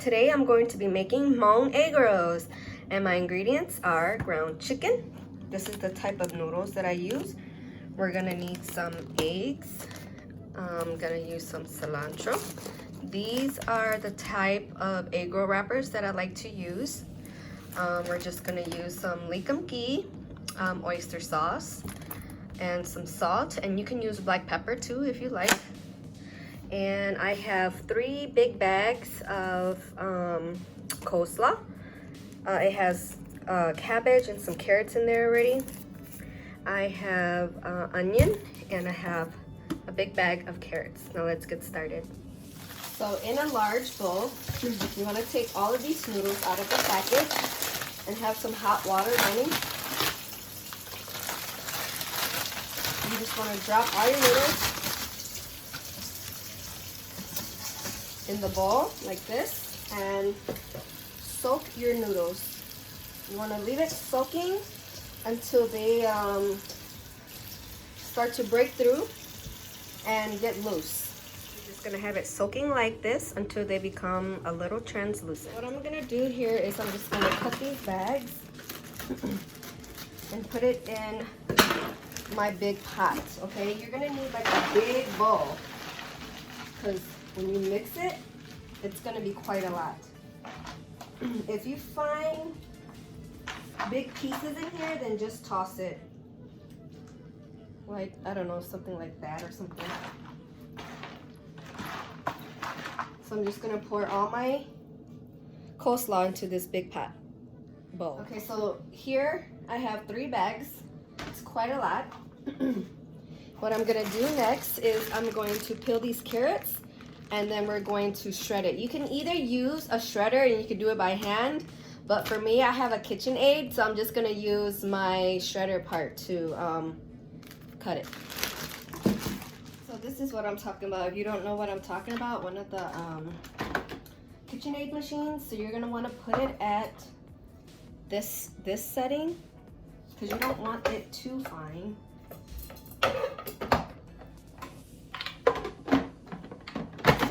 Today I'm going to be making hmong egg rolls, and my ingredients are ground chicken. This is the type of noodles that I use. We're gonna need some eggs. I'm gonna use some cilantro. These are the type of egg roll wrappers that I like to use. We're just gonna use some likamki, oyster sauce, and some salt, and you can use black pepper too if you like. And I have 3 big bags of coleslaw. It has cabbage and some carrots in there already. I have onion, and I have a big bag of carrots. Now let's get started. So in a large bowl, you want to take all of these noodles out of the package and have some hot water running. You just want to drop all your noodles in the bowl like this and soak your noodles. You want to leave it soaking until they start to break through and get loose. You're just going to have it soaking like this until they become a little translucent. What I'm going to do here is I'm just going to cut these bags and put it in my big pot. Okay, you're going to need like a big bowl because when you mix it, it's going to be quite a lot. If you find big pieces in here, then just toss it. Like, I don't know, something like that or something. So I'm just going to pour all my coleslaw into this big pot bowl. Okay, so here I have 3 bags. It's quite a lot. What I'm going to do next is I'm going to peel these carrots, and then we're going to shred it. You can either use a shredder and you can do it by hand, but for me, I have a KitchenAid, so I'm just gonna use my shredder part to cut it. So this is what I'm talking about. If you don't know what I'm talking about, one of the KitchenAid machines, so you're gonna wanna put it at this setting, because you don't want it too fine.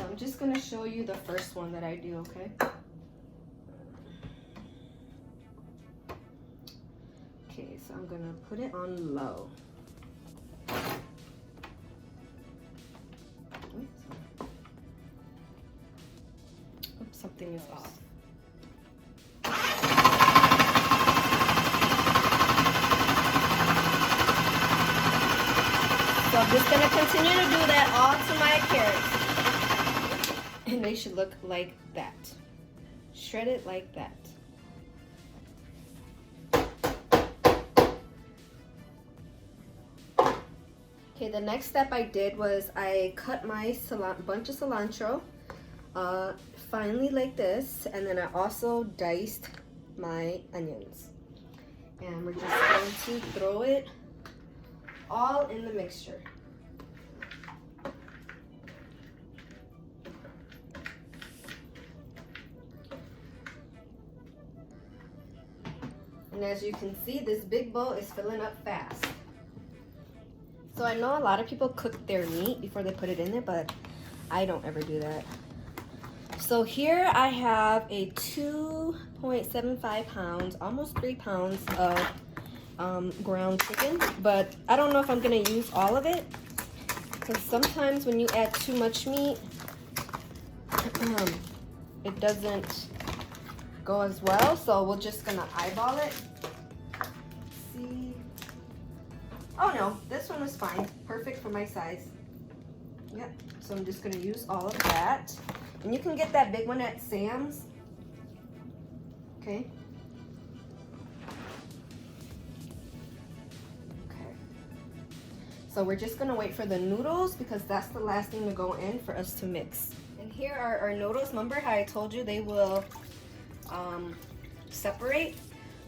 I'm just going to show you the first one that I do, okay? Okay, so I'm going to put it on low. Oops, something is off. So I'm just going to continue to do that all to my carrots. And they should look like that. Shred it like that. Okay, the next step I did was I cut my bunch of cilantro finely like this, and then I also diced my onions. And we're just going to throw it all in the mixture. And as you can see, this big bowl is filling up fast. So I know a lot of people cook their meat before they put it in there, but I don't ever do that. So here I have a 2.75 pounds, almost 3 pounds of ground chicken, but I don't know if I'm gonna use all of it, because sometimes when you add too much meat, it doesn't go as well, so we're just gonna eyeball it. See? Oh no, this one was fine. Perfect for my size. Yep, so I'm just gonna use all of that. And you can get that big one at Sam's. Okay. Okay. So we're just gonna wait for the noodles, because that's the last thing to go in for us to mix. And here are our noodles. Remember how I told you they will separate?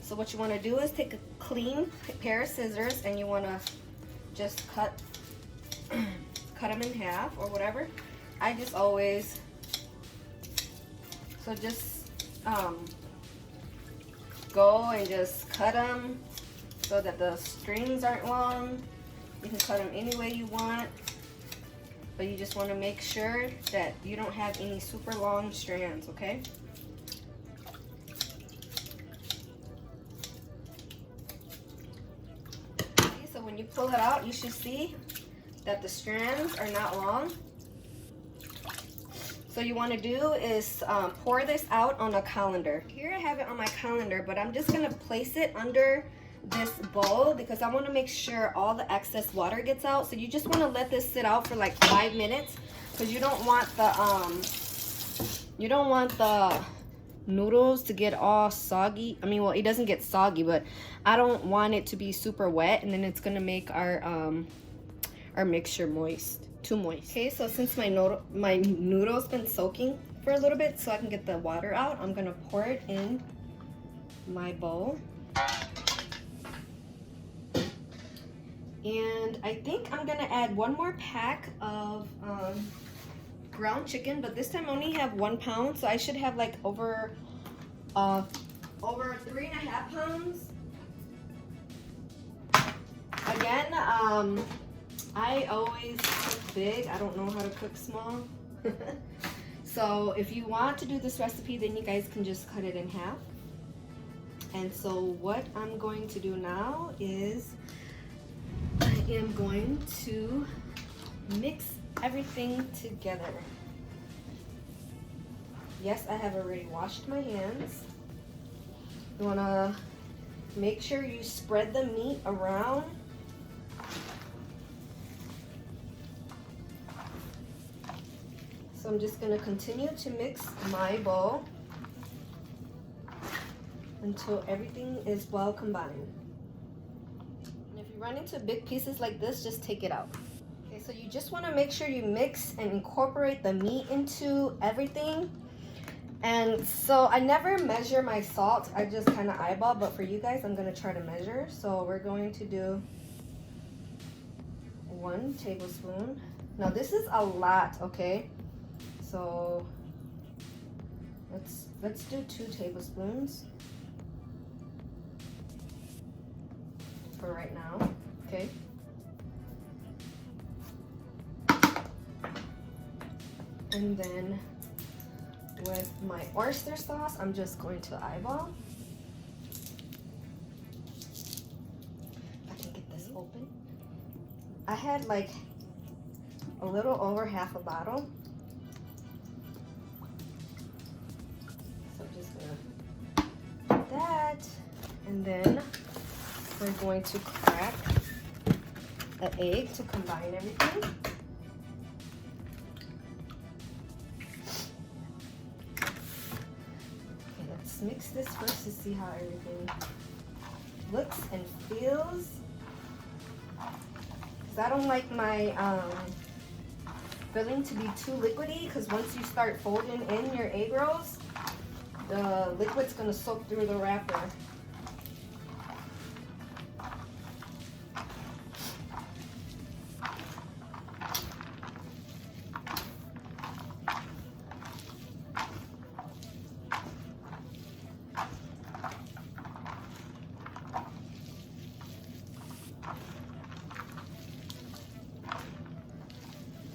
So what you want to do is take a clean pair of scissors, and you want to just cut them in half or whatever. I just always, so just go and just cut them so that the strings aren't long. You can cut them any way you want, but you just want to make sure that you don't have any super long strands, okay? pull it out, you should see that the strands are not long. So you want to do is pour this out on a colander. Here I have it on my colander, but I'm just going to place it under this bowl because I want to make sure all the excess water gets out. So you just want to let this sit out for like 5 minutes because you don't want the noodles to get all soggy. I mean, well, it doesn't get soggy, but I don't want it to be super wet, and then it's going to make our mixture too moist. Okay, so since my noodle's been soaking for a little bit so I can get the water out, I'm gonna pour it in my bowl. And I think I'm gonna add 1 more pack of ground chicken, but this time I only have 1 pound, so I should have like over 3.5 pounds. Again, I always cook big. I don't know how to cook small. So if you want to do this recipe, then you guys can just cut it in half. And so what I'm going to do now is I am going to mix everything together. Yes, I have already washed my hands. You want to make sure you spread the meat around. So I'm just going to continue to mix my bowl until everything is well combined. And if you run into big pieces like this, just take it out. Okay, so you just want to make sure you mix and incorporate the meat into everything. And so I never measure my salt, I just kind of eyeball, but for you guys, I'm going to try to measure. So we're going to do 1 tablespoon. Now this is a lot, okay? So let's do 2 tablespoons for right now, okay? And then with my oyster sauce, I'm just going to eyeball. If I can get this open. I had like a little over half a bottle. That, and then we're going to crack the egg to combine everything. Okay, let's mix this first to see how everything looks and feels. Because I don't like my filling to be too liquidy, because once you start folding in your egg rolls, the liquid's gonna soak through the wrapper.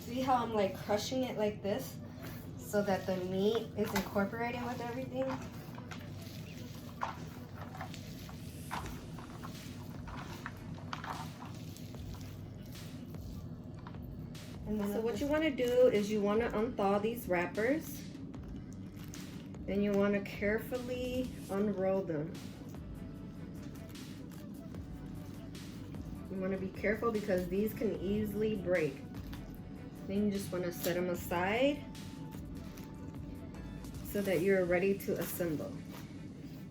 See how I'm like crushing it like this so that the meat is incorporated with everything? And then so what you want to do is you want to unthaw these wrappers. Then you want to carefully unroll them. You want to be careful because these can easily break. Then you just want to set them aside so that you're ready to assemble.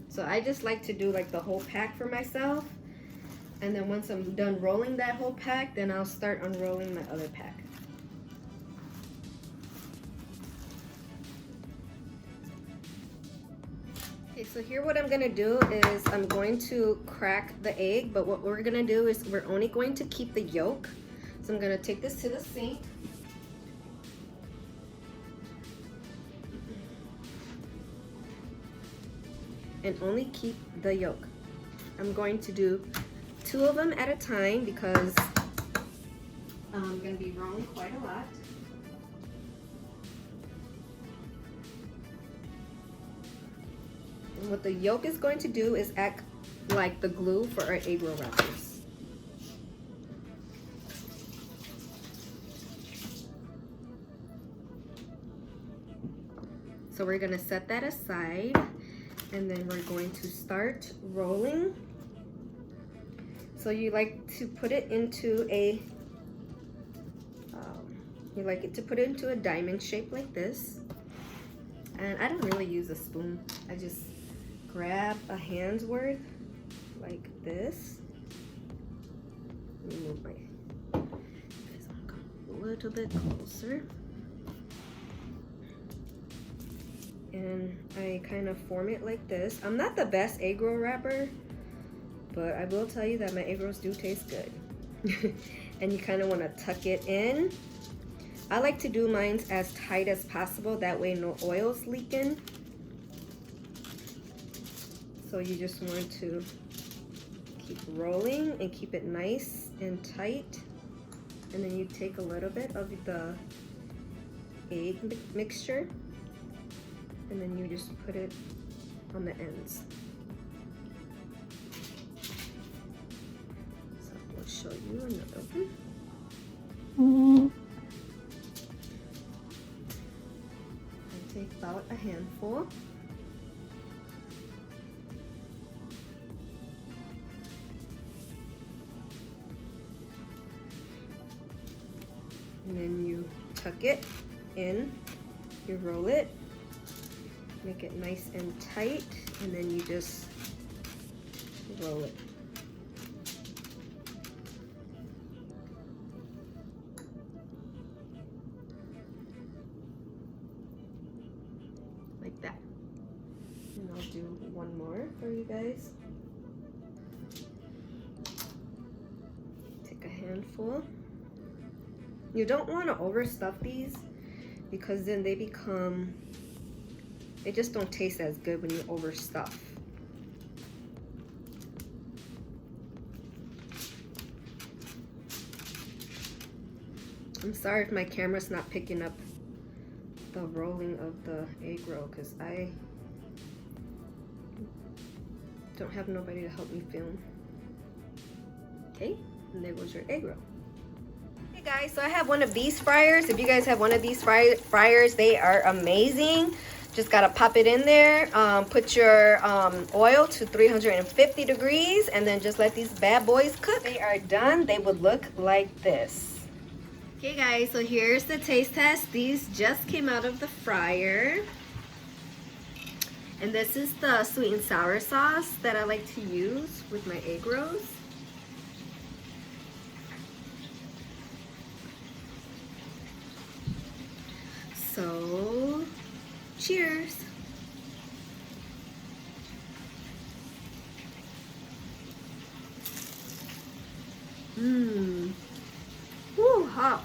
So I just like to do like the whole pack for myself, and then once I'm done rolling that whole pack, then I'll start unrolling my other pack. Okay, so here what I'm gonna do is I'm going to crack the egg, but what we're gonna do is we're only going to keep the yolk. So I'm gonna take this to the sink. And only keep the yolk. I'm going to do 2 of them at a time because I'm going to be rolling quite a lot. And what the yolk is going to do is act like the glue for our egg roll wrappers. So we're gonna set that aside, and then we're going to start rolling. So you like to put it into a, diamond shape like this. And I don't really use a spoon. I just grab a hand's worth like this. Let me move my, come a little bit closer. And I kind of form it like this. I'm not the best egg roll wrapper, but I will tell you that my egg rolls do taste good. And you kind of want to tuck it in. I like to do mine as tight as possible, that way no oil's leaking. So you just want to keep rolling and keep it nice and tight. And then you take a little bit of the egg mixture, and then you just put it on the ends. So we'll show you another one. Take about a handful. And then you tuck it in, you roll it, make it nice and tight, and then you just roll it. Like that. And I'll do one more for you guys. Take a handful. You don't want to overstuff these, because then they just don't taste as good when you overstuff. I'm sorry if my camera's not picking up the rolling of the egg roll, because I don't have nobody to help me film. Okay, and there goes your egg roll. Hey guys, so I have one of these fryers. If you guys have one of these fryers, they are amazing. Just gotta pop it in there, put your oil to 350 degrees, and then just let these bad boys cook. They are done. They would look like this. Okay guys, so here's the taste test. These just came out of the fryer. And this is the sweet and sour sauce that I like to use with my egg rolls. So, cheers. Mmm. Woo, hot.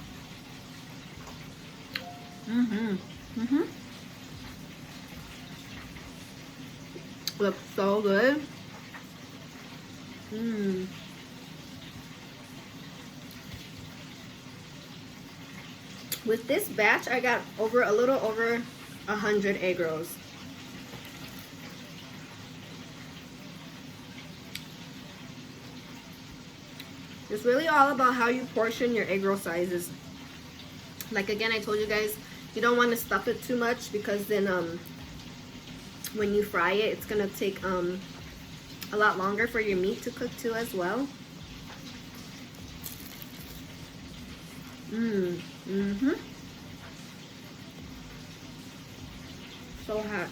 Looks so good. With this batch, I got a little over 100 egg rolls. It's really all about how you portion your egg roll sizes. Like again, I told you guys, you don't want to stuff it too much, because then when you fry it, it's gonna take a lot longer for your meat to cook too as well. So hot.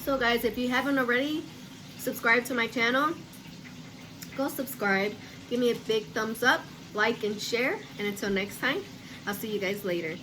So guys, if you haven't already subscribed to my channel, go subscribe, give me a big thumbs up, like and share, and until next time, I'll see you guys later.